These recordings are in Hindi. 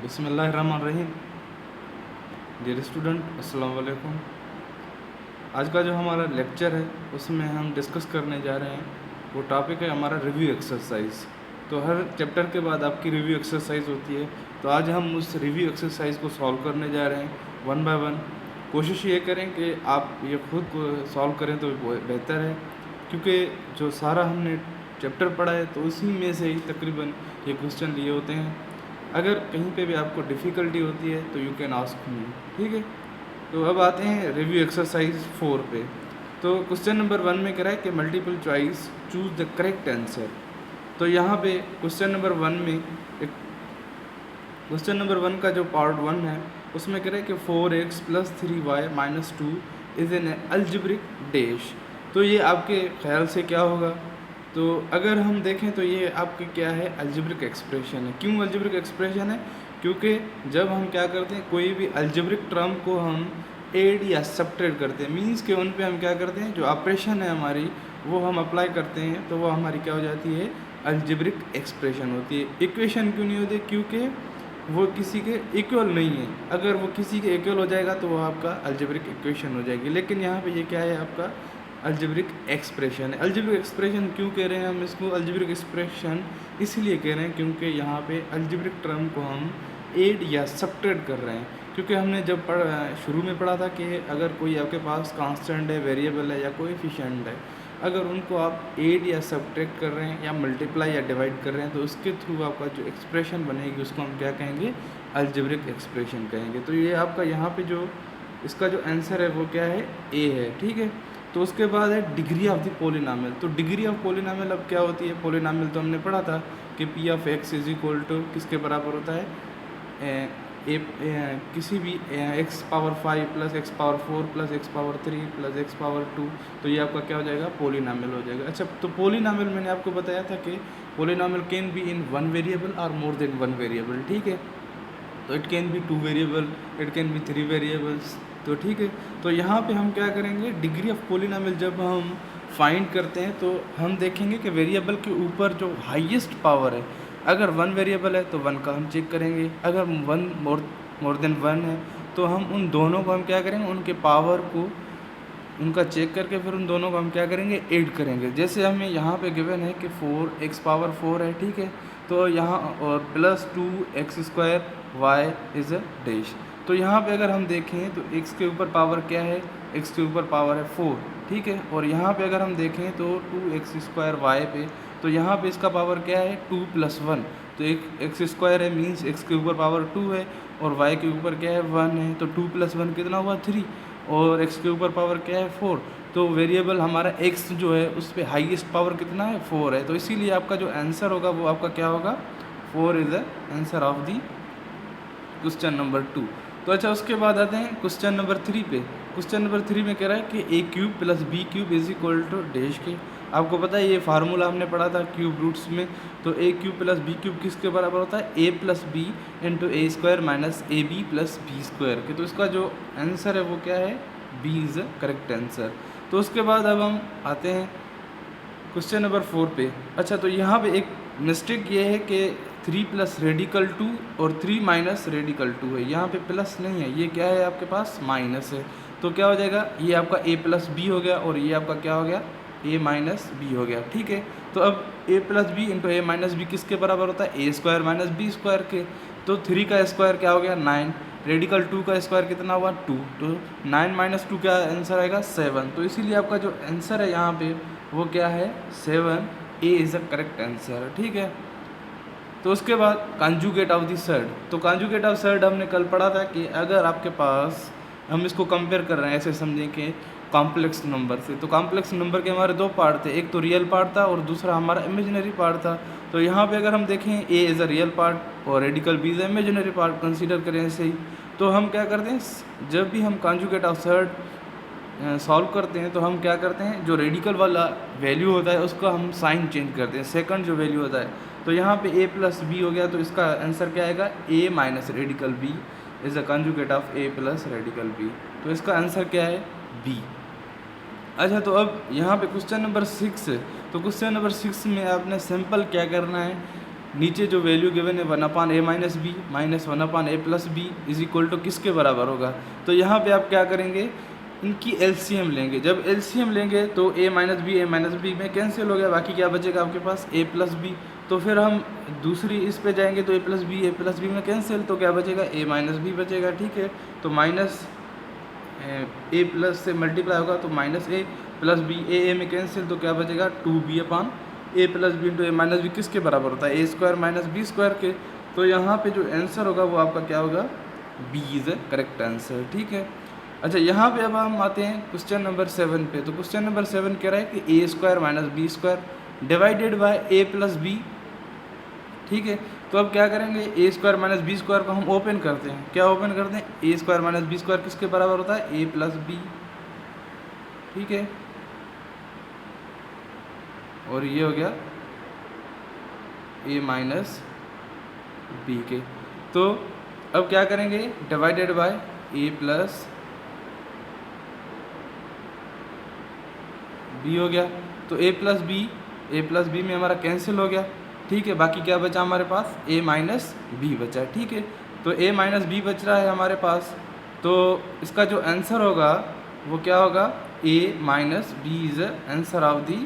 बिस्मिल्लाहिर्रहमानिर्रहीम। डियर स्टूडेंट, अस्सलाम वालेकुम। आज का जो हमारा लेक्चर है उसमें हम डिस्कस करने जा रहे हैं, वो टॉपिक है हमारा रिव्यू एक्सरसाइज। तो हर चैप्टर के बाद आपकी रिव्यू एक्सरसाइज होती है, तो आज हम उस रिव्यू एक्सरसाइज को सॉल्व करने जा रहे हैं वन बाय वन। कोशिश ये करें कि आप ये खुद को सॉल्व करें तो बेहतर है, क्योंकि जो सारा हमने चैप्टर पढ़ा है तो उसी में से ही तकरीबन ये क्वेश्चन लिए होते हैं। अगर कहीं पे भी आपको डिफ़िकल्टी होती है तो यू कैन आस्क मी, ठीक है। तो अब आते हैं रिव्यू एक्सरसाइज 4 पे। तो क्वेश्चन नंबर 1 में कह रहा है कि multiple choice choose the correct answer. तो यहाँ पे क्वेश्चन नंबर 1 में एक क्वेश्चन नंबर 1 का जो पार्ट 1 है उसमें कह रहा है कि 4x + 3y - 2 is an algebraic dash. तो ये आपके ख्याल से क्या होगा? तो अगर हम देखें तो ये आपके क्या है, अलजेब्रिक एक्सप्रेशन है। क्यों अलजेब्रिक एक्सप्रेशन है? क्योंकि जब हम क्या करते हैं, कोई भी अलजेब्रिक टर्म को हम ऐड या सब्ट्रैक्ट करते हैं, मींस के उन पे हम क्या करते हैं, जो ऑपरेशन है हमारी वो हम अप्लाई करते हैं, तो वो हमारी क्या हो जाती है, अलजेब्रिक एक्सप्रेशन होती है। इक्वेशन क्यों नहीं होती? क्योंकि वो किसी के इक्वल नहीं है। अगर वो किसी के इक्वल हो जाएगा तो वो आपका अलजेब्रिक इक्वेशन हो जाएगी, लेकिन यहाँ पे ये क्या है, आपका अलजेब्रिक एक्सप्रेशन है। अलजेब्रिक एक्सप्रेशन क्यों कह रहे हैं हम इसको अलजेब्रिक एक्सप्रेशन? इसलिए कह रहे हैं क्योंकि यहाँ पे अलजेब्रिक टर्म को हम ऐड या सब्ट्रैक्ट कर रहे हैं। क्योंकि हमने जब शुरू में पढ़ा था कि अगर कोई आपके पास कांस्टेंट है, वेरिएबल है या कोएफिशिएंट है, अगर उनको आप ऐड या सब्ट्रैक्ट कर रहे हैं या मल्टीप्लाई या डिवाइड कर रहे हैं, तो उसके थ्रू आपका जो एक्सप्रेशन बनेगी उसको हम क्या कहेंगे, अलजेब्रिक एक्सप्रेशन कहेंगे। तो ये आपका यहाँ पे जो इसका जो आंसर है वो क्या है, ए है, ठीक है। तो उसके बाद है डिग्री ऑफ द पोलिनोमियल। तो डिग्री ऑफ पोलिनोमियल अब क्या होती है? पोलिनोमियल तो हमने पढ़ा था कि p of x is equal to किसके बराबर होता है, किसी भी x power 5 + x power 4 + x power 3 + x power 2। तो ये आपका क्या हो जाएगा, पोलिनोमियल हो जाएगा। अच्छा, तो पोलिनोमियल मैंने आपको बताया था कि polynomial can be in 1 variable और मोर देन 1 वेरिएबल, ठीक है। तो it can be 2 variable, it can be 3 variables, तो ठीक है। तो यहाँ पे हम क्या करेंगे, डिग्री ऑफ पोलिनोमियल जब हम फाइंड करते हैं तो हम देखेंगे कि वेरिएबल के ऊपर जो हाईएस्ट पावर है, अगर 1 वेरिएबल है तो 1 का हम चेक करेंगे, अगर 1 मोर देन 1 है तो हम उन दोनों को हम क्या करेंगे, उनके पावर को उनका चेक करके फिर उन दोनों को हम क्या करेंगे, ऐड करेंगे। जैसे हमें यहाँ पे गिवन है कि 4x पावर 4 है, ठीक है। तो यहाँ और +2x² y is a dash. तो यहाँ पे अगर हम देखें तो x के ऊपर पावर क्या है, x के ऊपर पावर है 4, ठीक है। और यहाँ पे अगर हम देखें तो 2x² y पे, तो यहाँ पे इसका पावर क्या है, 2 + 1। तो एक x² है, मीन्स x के ऊपर पावर 2 है और y के ऊपर क्या है, 1 है। तो 2 + 1 कितना हुआ, 3, और x के ऊपर पावर क्या है, 4। तो वेरिएबल हमारा x जो है उस पर हाईएस्ट पावर कितना है, 4 है। तो इसीलिए आपका जो आंसर होगा वो आपका क्या होगा, 4 is the answer of the question number 2। तो अच्छा, उसके बाद आते हैं क्वेश्चन नंबर 3 पे। क्वेश्चन नंबर 3 में कह रहा है कि a³ + b³ is equal to dash के। आपको पता है ये फार्मूला हमने पढ़ा था क्यूब रूट्स में। तो a³ + b³ किसके बराबर होता है, a + b × a² - ab + b² के। तो इसका जो आंसर है वो क्या है, b is the correct answer. तो उसके बाद अब हम आते हैं क्वेश्चन नंबर 4 पे। अच्छा, तो यहाँ पे एक मिस्टेक ये है कि 3 + रेडिकल 2 और 3 - रेडिकल 2 है। यहाँ पे प्लस नहीं है, ये क्या है आपके पास, माइनस है। तो क्या हो जाएगा, ये आपका a + b हो गया और ये आपका क्या हो गया, a - b हो गया, ठीक है। तो अब a + b × a - b किसके बराबर होता है, a² - b² के। तो 3 का स्क्वायर क्या हो गया, 9, रेडिकल 2 का स्क्वायर कितना हुआ, 2। तो 9 - 2 क्या आंसर आएगा, 7। तो इसीलिए आपका जो आंसर है यहाँ पे वो क्या है, 7, a is the correct answer, ठीक है। तो उसके बाद कॉन्जुगेट ऑफ द सर्ड। तो कॉन्जुगेट ऑफ सर्ड हमने कल पढ़ा था कि अगर आपके पास, हम इसको कंपेयर कर रहे हैं, ऐसे समझें कि कॉम्प्लेक्स नंबर से। तो कॉम्प्लेक्स नंबर के हमारे 2 पार्ट थे, एक तो रियल पार्ट था और दूसरा हमारा इमेजिनरी पार्ट था। तो यहाँ पे अगर हम देखें a is a real part और radical b is a imaginary part, consider करें ऐसे ही। तो हम क्या करते हैं, जब भी हम कॉन्जुगेट ऑफ सर्ड सॉल्व करते हैं तो हम क्या करते हैं, जो रेडिकल वाला वैल्यू होता है उसका हम साइन चेंज करते हैं, सेकंड जो वैल्यू होता है। तो यहाँ पे a + b हो गया, तो इसका आंसर क्या आएगा, a - radical b is the conjugate of a + radical b। तो इसका आंसर क्या है, b। अच्छा, तो अब यहाँ पे क्वेश्चन नंबर 6 है। तो क्वेश्चन नंबर 6 में आपने सिंपल क्या करना है, नीचे जो वैल्यू गिवन है 1/a minus b minus 1/a plus b is equal to किसके बराबर होगा। तो यहाँ पे आप क्या करेंगे, इनकी एलसीएम लेंगे। जब एलसीएम लेंगे तो a माइनस बी में कैंसिल हो गया, बाकी क्या बचेगा आपके पास a प्लस बी। तो फिर हम दूसरी इस पे जाएंगे तो a प्लस बी में कैंसिल, तो क्या बचेगा a माइनस बी बचेगा। ठीक है, तो माइनस a प्लस से मल्टीप्लाई होगा तो minus a plus b, a में कैंसिल तो क्या बचेगा 2b upon a plus b into a minus b किसके बराबर होता है a square minus b square के। तो यहाँ पे जो आंसर होगा वो आपका क्या होगा, b is the correct answer. ठीक है, अच्छा यहाँ पे अब हम आते हैं क्वेश्चन नंबर 7 पे। तो क्वेश्चन नंबर 7 कह रहा है कि a square minus b square divided by a plus b. ठीक है, तो अब क्या करेंगे, a square minus b square को हम ओपन करते हैं। क्या ओपन करते हैं, a square minus b square किसके बराबर होता है a प्लस बी। ठीक है, और ये हो गया a माइनस बी के। तो अब क्या करेंगे, divided by a plus b हो गया। तो a प्लस बी में हमारा कैंसिल हो गया। ठीक है, बाकी क्या बचा हमारे पास a माइनस बी बचा। ठीक है, तो a माइनस बी बच रहा है हमारे पास। तो इसका जो आंसर होगा वो क्या होगा, a minus b is answer of the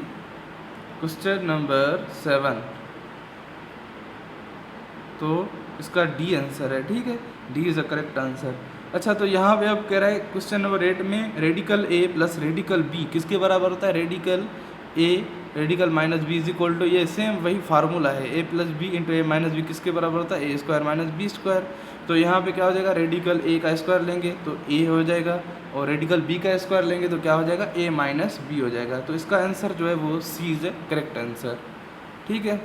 question number 7। तो इसका डी आंसर है। ठीक है, D is a correct answer. अच्छा, तो यहाँ पे अब कह रहा है क्वेश्चन नंबर 8 में रेडिकल a प्लस रेडिकल b किसके बराबर होता है, radical a radical minus b is equal to, ये सेम वही फार्मूला है, a plus b into a minus b किसके बराबर होता है a square minus b square. तो यहाँ पे क्या हो जाएगा, रेडिकल a का स्क्वायर लेंगे तो a हो जाएगा, और रेडिकल b का स्क्वायर लेंगे तो क्या हो जाएगा a माइनस बी हो जाएगा। तो इसका आंसर जो है वो c इज करेक्ट आंसर। ठीक है,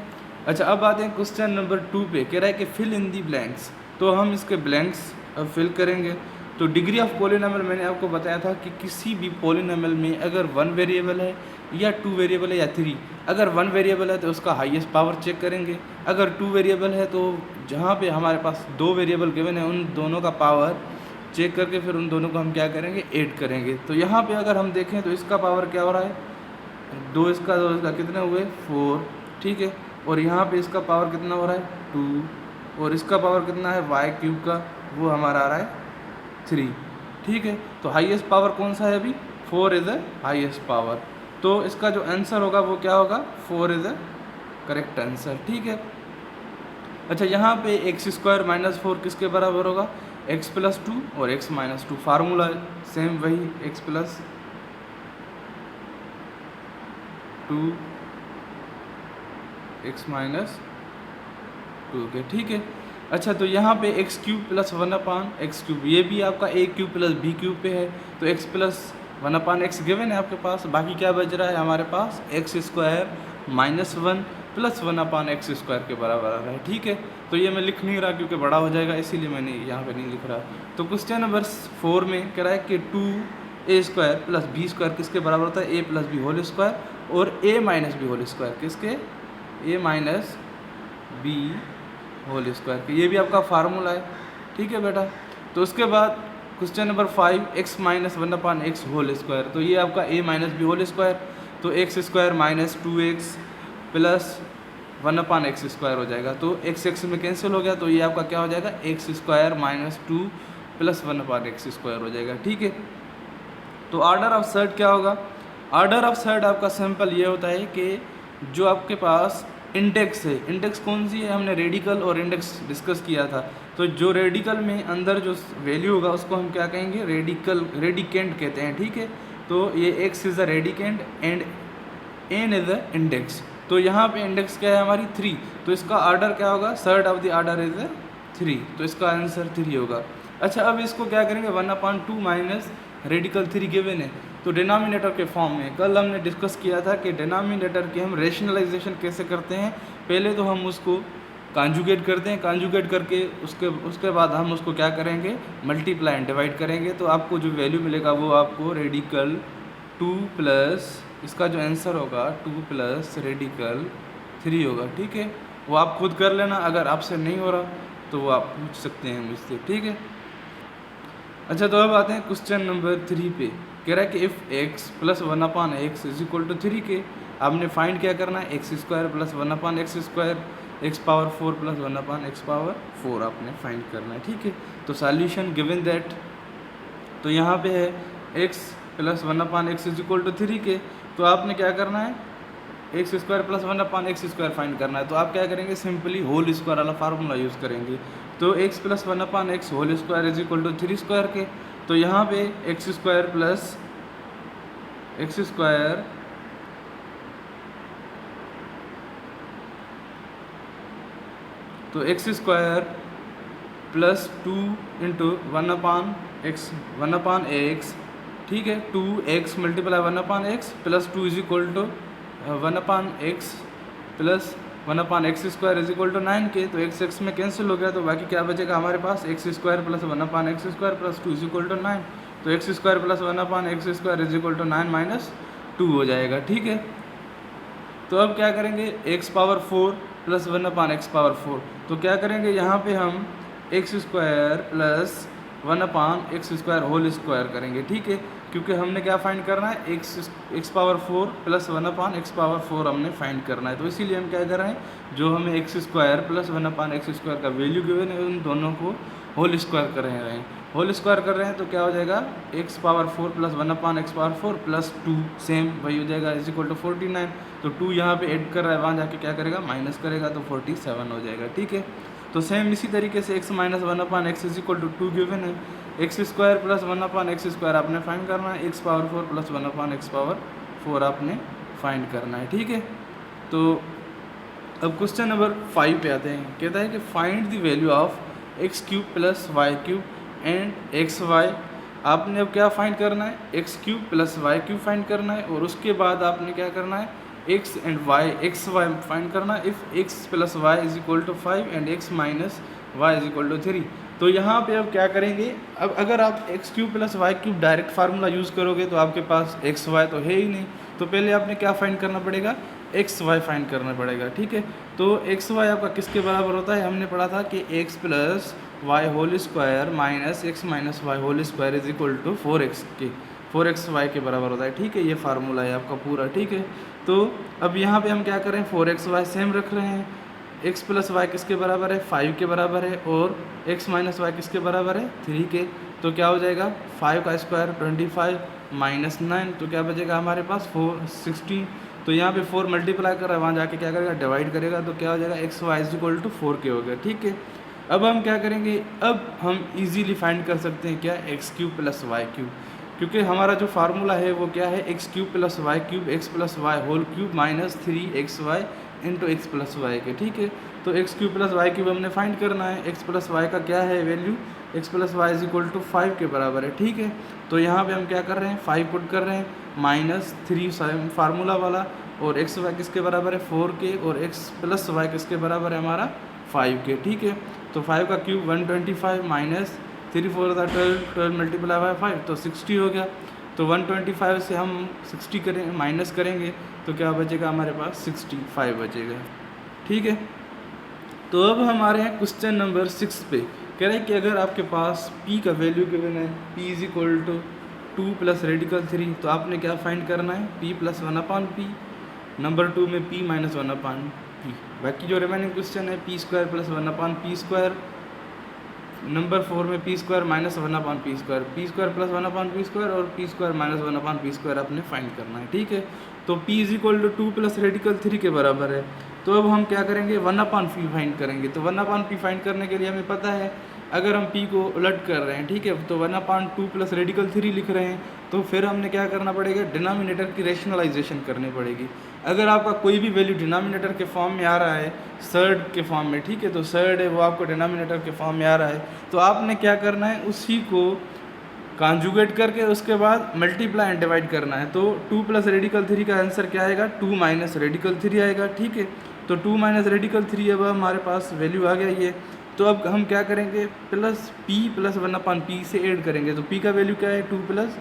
अच्छा अब आते हैं क्वेश्चन नंबर 2 पे। कह रहा है कि फिल इन दी ब्लैंक्स। तो हम इसके ब्लैंक्स अब फिल करेंगे। तो डिग्री ऑफ पॉलिनॉमियल मैंने आपको बताया था कि किसी भी पॉलिनॉमियल में अगर 1 वेरिएबल है या 2 वेरिएबल है या 3, अगर 1 वेरिएबल है तो उसका हाईएस्ट पावर चेक करेंगे। अगर 2 वेरिएबल है तो जहाँ पे हमारे पास 2 वेरिएबल गिवन है उन दोनों का पावर चेक करके फिर उन दोनों को हम क्या करेंगे, ऐड करेंगे। तो यहाँ पे अगर हम देखें तो इसका पावर क्या हो रहा है, 2 इसका कितने हुए 4। ठीक है, और यहाँ पे इसका पावर कितना हो रहा है 2, और इसका पावर कितना है y क्यूब का, वो हमारा आ रहा है 3। ठीक है, तो हाईएस्ट पावर कौन सा है अभी, 4 इज़ द हाईएस्ट पावर। तो इसका जो आंसर होगा वो क्या होगा, 4 इज़ द करेक्ट आंसर। ठीक है, अच्छा यहाँ पे एक्स स्क्वायर माइनस 4 किसके बराबर होगा, x प्लस 2 और x माइनस 2। फार्मूला सेम वही, x प्लस 2 x माइनस 2 के। ठीक है, अच्छा तो यहाँ पे x cube plus 1 upon x cube, ये भी आपका a cube plus b cube पे है। तो x plus 1 upon x given है आपके पास, बाकी क्या बच रहा है हमारे पास x square minus 1 plus 1 upon x square के बराबर आ रहा है। ठीक है, तो ये मैं लिख नहीं रहा क्योंकि बड़ा हो जाएगा, इसीलिए मैंने यहाँ पे नहीं लिख रहा। तो क्वेश्चन नंबर 4 में कह रहा है कि 2a square plus B square किसके बराबर होता है, a plus b whole square, और a minus b whole square किसके, a minus b whole square के। ये भी आपका फार्मूला है। ठीक है बेटा, तो उसके बाद question number 5 x minus 1 upon x whole square. तो ये आपका a minus b whole square, तो x square minus 2x plus 1 upon x square हो जाएगा। तो x में कैंसिल हो गया, तो ये आपका क्या हो जाएगा, x square minus 2 plus 1 upon x square हो जाएगा। ठीक है, तो ऑर्डर ऑफ सर्ट क्या होगा, ऑर्डर ऑफ सर्ट आपका सिंपल ये होता है कि जो आपके पास इंडेक्स है, इंडेक्स कौन सी है, हमने रेडिकल और इंडेक्स डिस्कस किया था। तो जो रेडिकल में अंदर जो वैल्यू होगा उसको हम क्या कहेंगे, रेडिकेंट कहते हैं। ठीक है, तो ये x is the radicand and n is the index. तो यहाँ पे इंडेक्स क्या है हमारी 3, तो इसका ऑर्डर क्या होगा, sort of the order is 3, तो इसका आंसर 3 होगा। अच्छा अब इसको क्या करेंगे, 1/2 माइनस रेडिकल 3 गिवन है, तो डिनोमिनेटर के फॉर्म में कल हमने डिस्कस किया था कि डिनोमिनेटर की हम रेशनलाइजेशन कैसे करते हैं। पहले तो हम उसको कॉन्जुगेट करते हैं, कॉन्जुगेट करके उसके बाद हम उसको क्या करेंगे, मल्टीप्लाई एंड डिवाइड करेंगे। तो आपको जो वैल्यू मिलेगा वो आपको रेडिकल 2 प्लस इसका जो आंसर होगा 2 प्लस रेडिकल 3 होगा। ठीक है, वो आप खुद कर लेना, अगर आपसे नहीं हो रहा तो वो आप पूछ सकते हैं मुझसे। ठीक है, अच्छा तो अब आते हैं क्वेश्चन नंबर 3 पे। कह रहा है कि if x plus 1 upon x is equal to 3 के, आपने फाइंड क्या करना है, x square plus 1 upon x square. X power 4 plus 1 upon x power 4 आपने फाइंड करना है, ठीक है। तो सॉल्यूशन गिवन दैट, तो यहाँ पे है x plus 1 upon x is equal to 3 के, तो आपने क्या करना है x square plus 1 upon x square find करना है। तो आप क्या करेंगे, सिंपली होल स्क्वायर वाला फार्मूला यूज़ करेंगे। तो x plus 1 upon x whole square is equal to 3 square के, तो यहाँ पे x square plus x square तो x square plus 2 into 1 upon x, ठीक है, 2x multiply 1 upon x plus 2 is equal to 1 upon x plus 1 upon x square is equal to 9 के, तो एक्स में कैंसिल हो गया, तो बाकी क्या बचेगा हमारे पास x square plus 1 upon x square plus 2 is equal to 9, तो x square plus 1 upon x square is equal to 9 minus 2 हो जाएगा, ठीक है। तो अब क्या करेंगे, x power 4 plus 1 upon x power 4, तो क्या करेंगे यहाँ पे हम x square plus 1 upon x square whole square करेंगे, ठीक है, क्योंकि हमने क्या फाइंड करना है x power 4 plus 1 upon x power 4 हमने फाइंड करना है। तो इसीलिए हम क्या कर रहे हैं, जो हमें x square plus 1 upon x square का वैल्यू गिवन है उन दोनों को होल स्क्वायर कर रहे हैं, होल स्क्वायर कर रहे हैं, तो क्या हो जाएगा x power 4 plus 1 upon x power 4 plus 2 same वही हो जाएगा इज इक्वल टू 49, तो 2 यहाँ पे ऐड कर रहा है, वहाँ जाके क्या करेगा माइनस करेगा, तो 47 हो जाएगा, ठीक है। तो सेम इसी तरीके से x minus 1 upon x is equal to 2 given है, x square plus 1 upon x square आपने फाइंड करना है, x power 4 plus 1 upon x power 4 आपने फाइंड करना है, ठीक है। तो अब क्वेश्चन नंबर 5 पे आते हैं, कहता है कि find the value of x cube plus y cube and x y. आपने अब क्या फाइंड करना है, x cube plus y cube find करना है, और उसके बाद आपने क्या करना है x and y x y find करना है। If x plus y is equal to 5 and x minus y is equal to 3, तो यहाँ पे अब क्या करेंगे, अब अगर आप x cube plus y cube direct formula use करोगे तो आपके पास एक्स वाई तो है ही नहीं, तो पहले आपने क्या फाइंड करना पड़ेगा, एक्स वाई फाइंड करना पड़ेगा, ठीक है। तो एक्स वाई आपका किसके बराबर होता है, हमने पढ़ा था कि x plus y whole square minus x minus y whole square is equal to 4x y के बराबर होता है, ठीक है, ये फार्मूला है आपका पूरा, ठीक है। तो अब यहाँ पे हम क्या करें, 4x वाई सेम रख रहे हैं, x प्लस वाई किसके बराबर है 5 के बराबर है, और x माइनस वाई किसके बराबर है 3 के, तो क्या हो जाएगा 5 का स्क्वायर 25 माइनस 9, तो क्या बचेगा हमारे पास 4 16, तो यहाँ पे 4 मल्टीप्लाई कर रहा है, वहाँ जाके क्या करेगा डिवाइड करेगा, तो क्या हो जाएगा x y is equal to 4 के हो गया, ठीक है। अब हम क्या करेंगे, अब हम इजीली फाइंड कर सकते हैं क्या, x cube plus y cube, क्योंकि हमारा जो फार्मूला है वो क्या है, x cube plus y cube x plus y whole cube minus 3xy into x plus y के, ठीक है। तो x cube plus y cube हमने फाइंड करना है, एक्स प्लस वाई का क्या है value, x plus y is equal to 5 के बराबर है, ठीक है। तो यहाँ पे हम क्या कर रहे हैं 5 पुट कर रहे हैं, माइनस 3 फार्मूला वाला, और एक्स वाई किसके बराबर है 4 के, और एक्स प्लस वाई किसके बराबर है हमारा 5 के, ठीक है। तो 5 का क्यूब 125 माइनस 3 4 12 मल्टीप्लाई बाय 5 तो 60 हो गया, तो 125 से हम 60 करें माइनस करेंगे तो क्या बचेगा हमारे पास 65 बचेगा, ठीक है। तो अब हमारे यहाँ क्वेश्चन नंबर 6 पे कह रहे हैं कि अगर आपके पास p का वैल्यू गिवन है p is equal to 2 plus radical 3, तो आपने क्या फाइंड करना है p plus 1 upon p, number 2 में p माइनस 1 अपान p, बाकी जो रिमेनिंग क्वेश्चन है p square plus 1 upon p square, number 4 में p square minus 1 upon p square plus 1 upon p square, और p square minus 1 upon p square आपने फाइंड करना है, ठीक है। तो p is equal to 2 plus radical 3 के बराबर है, तो अब हम क्या करेंगे 1 अपान p फाइंड करेंगे। तो 1 अपान p फाइंड करने के लिए हमें पता है अगर हम p को उलट कर रहे हैं, ठीक है, तो 1 अपान 2 प्लस रेडिकल 3 लिख रहे हैं, तो फिर हमने क्या करना पड़ेगा डिनोमिनेटर की रेशनलाइजेशन करनी पड़ेगी। अगर आपका कोई भी वैल्यू डिनोमिनेटर के फॉर्म में आ रहा है सर्ड के फॉर्म में, ठीक है, तो सर्ड है वो आपको डिनोमिनेटर के फॉर्म में आ रहा है, तो आपने क्या करना है उसी को कॉन्जुगेट करके उसके बाद मल्टीप्लाई एंड डिवाइड करना है। तो 2 प्लस रेडिकल 3 का आंसर क्या आएगा 2 माइनस रेडिकल 3 आएगा, ठीक है। तो 2 माइनस रेडिकल 3 अब हमारे पास वैल्यू आ गया ये, तो अब हम क्या करेंगे plus p plus 1 upon p से ऐड करेंगे, तो p का वैल्यू क्या है 2 प्लस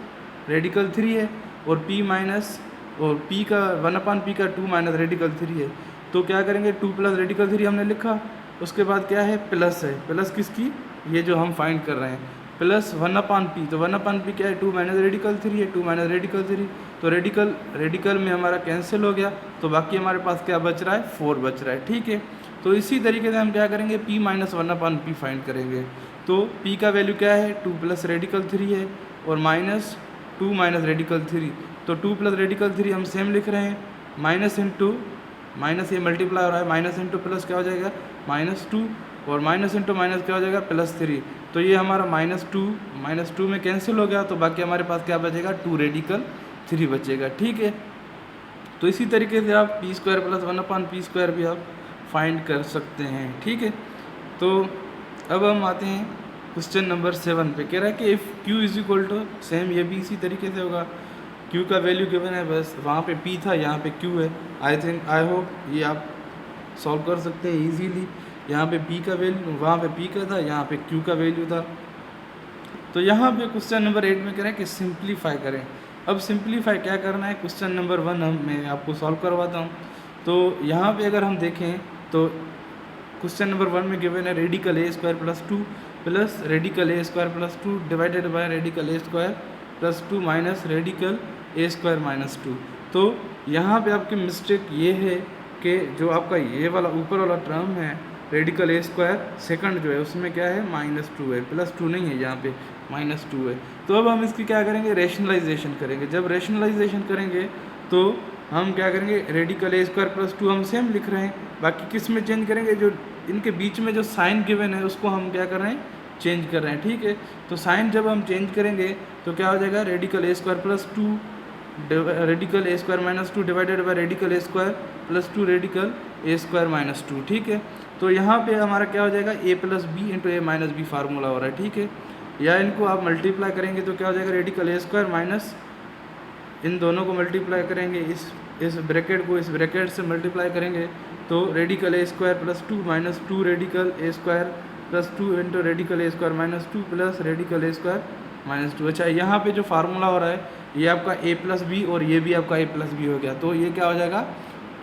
रेडिकल 3 है, और p माइनस और p का 1 अपान p का 2 माइनस रेडिकल 3 है, तो क्या करेंगे 2 प्लस रेडिकल 3 हमने लिखा, उसके बाद क्या है प्लस है, प्लस किसकी ये जो हम फाइंड कर रहे हैं प्लस 1 अपान p, तो 1 अपान p क्या है 2 माइनस रेडिकल 3 है, 2 माइनस रेडिकल 3, तो रेडिकल में हमारा कैंसिल हो गया, तो बाकी हमारे पास क्या बच रहा है 4 बच रहा है, ठीक है। तो इसी तरीके से हम क्या करेंगे, p माइनस 1/p फाइंड करेंगे। तो p का वैल्यू क्या है, 2 प्लस रेडिकल 3 है और माइनस 2 माइनस रेडिकल 3, तो 2 प्लस रेडिकल 3 हम सेम लिख रहे हैं, माइनस इंटू माइनस ये मल्टीप्लाई हो रहा है, माइनस इंटू प्लस क्या हो जाएगा -2 और माइनस इंटू माइनस क्या हो जाएगा +3। तो ये हमारा -2 में कैंसिल हो गया, तो बाकी हमारे पास क्या बचेगा 2 रेडिकल 3 बचेगा। ठीक है, तो इसी तरीके से आप p² + 1/p² भी आप फाइंड कर सकते हैं। ठीक है, तो अब हम आते हैं क्वेश्चन नंबर 7 पे। कह रहा है कि if q is equal to, same ये भी इसी तरीके से होगा, q का वैल्यू गिवन है, बस वहाँ पे p था, यहाँ पे q है। आई होप ये आप सॉल्व कर सकते हैं इजीली। यहाँ पे p का वैल्यू, वहाँ पे p का था, यहाँ पे q का वैल्यू था। तो यहाँ पे क्वेश्चन नंबर 8 में कह रहा है कि सिंप्लीफाई करें। अब सिंप्लीफाई क्या करना है, क्वेश्चन नंबर 1 मैं आपको सॉल्व करवाता हूँ। तो यहाँ पे अगर हम देखें तो क्वेश्चन नंबर 1 में गिवन है radical a² + 2 plus radical a² + 2 divided by radical a² + 2 minus radical a² - 2। तो यहाँ पे आपकी मिस्टेक ये है कि जो आपका ये वाला ऊपर वाला टर्म है रेडिकल a² सेकंड जो है उसमें क्या है -2 है, +2 नहीं है, यहाँ पे -2 है। तो अब हम इसकी क्या करेंगे, रेशनलाइजेशन करेंगे। जब रेशनलाइजेशन करेंगे तो हम क्या करेंगे, रेडिकल a² + 2 हम सेम लिख रहे हैं, बाकी किस में चेंज करेंगे, जो इनके बीच में जो साइन गिवन है उसको हम क्या कर रहे हैं, चेंज कर रहे हैं। ठीक है, तो साइन जब हम चेंज करेंगे तो क्या हो जाएगा, radical a² + 2 radical a² - 2 divided by radical a² + 2 radical a² - 2। ठीक है, तो यहाँ पे हमारा क्या हो जाएगा, a + b × a - b formula हो रहा है। ठीक है, या इनको आप मल्टीप्लाई करेंगे तो क्या हो जाएगा, रेडिकल a² माइनस इन दोनों को मल्टीप्लाई करेंगे, इस ब्रैकेट को इस ब्रैकेट से मल्टीप्लाई करेंगे तो radical a² + 2 minus 2 radical a² + 2 × radical a² - 2 plus radical a² - 2। अच्छा, यहाँ पे जो फार्मूला हो रहा है ये आपका a + b और ये भी आपका a + b हो गया, तो ये क्या हो जाएगा,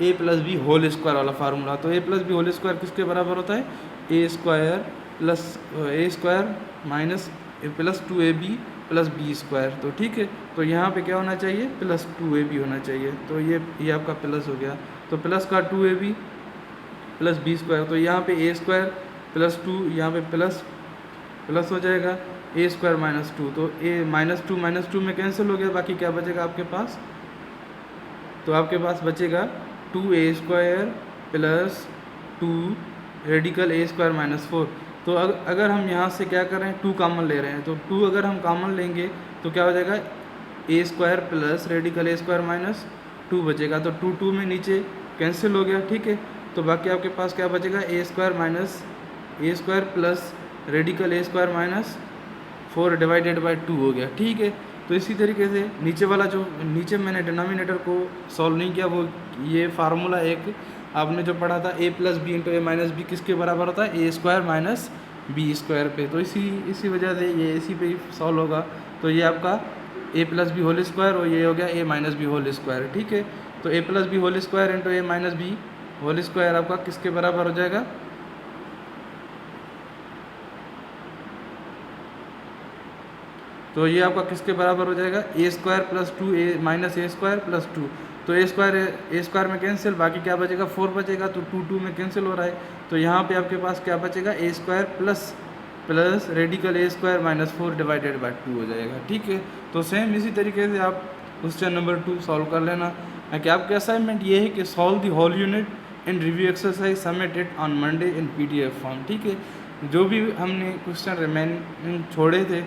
a + b होल स्क्वायर वाला फार्मूला। तो a + b होल स्क्वायर किसके बराबर होता है, a² + 2ab + b²। तो ठीक है, तो यहाँ पे क्या होना चाहिए, +2ab होना चाहिए। तो ये आपका प्लस हो गया, तो प्लस का 2ab + b²। तो यहाँ पे a² + 2 यहाँ पे प्लस हो जाएगा a² - 2, तो a -2 में कैंसिल हो गया, बाकी क्या बचेगा आपके पास, तो आपके पास बचेगा 2a² + 2 रेडिकल a² - 4। तो अगर हम यहाँ से क्या कर रहे हैं, 2 कॉमन ले रहे हैं, तो 2 अगर हम कॉमन लेंगे तो क्या हो जाएगा, a² प्लस रेडिकल a² - 2 बचेगा। तो 2 में नीचे कैंसिल हो गया। ठीक है, तो बाकी आपके पास क्या बचेगा, a² plus radical a² - 4 divided by 2 हो गया। ठीक है, तो इसी तरीके से नीचे वाला जो नीचे मैंने डिनोमिनेटर को सॉल्व नहीं किया, वो ये फार्मूला एक आपने जो पढ़ा था a + b × a - b किसके बराबर होता है, a² - b² पे। तो इसी वजह से ये इसी पे ही सॉल्व होगा। तो ये आपका a + b होल स्क्वायर और ये हो गया a - b होल स्क्वायर। ठीक है, तो a + b whole square × a - b whole square आपका किसके बराबर हो जाएगा, तो ये आपका किसके बराबर हो जाएगा, a² + 2 a - a² + 2। तो a² में कैंसिल, बाकी क्या बचेगा, 4 बचेगा, तो 2 में कैंसिल हो रहा है। तो यहाँ पे आपके पास क्या बचेगा, a² plus radical a² - 4 divided by 2 हो जाएगा। ठीक है, तो सेम इसी तरीके से आप क्वेश्चन नंबर 2 सॉल्व कर लेना है। कि आपके असाइनमेंट ये है कि solve the whole unit in review exercise submitted on Monday in PDF form. ठीक है, जो भी हमने क्वेश्चन रिमेनिंग छोड़े थे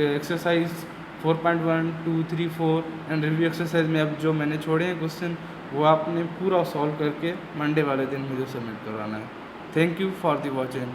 एक्सरसाइज 4.1, 2, 3, 4 एंड रिव्यू एक्सरसाइज में अब जो मैंने छोड़े हैं क्वेश्चन, वो आपने पूरा सॉल्व करके मंडे वाले दिन मुझे सबमिट करवाना है। Thank you for the watching.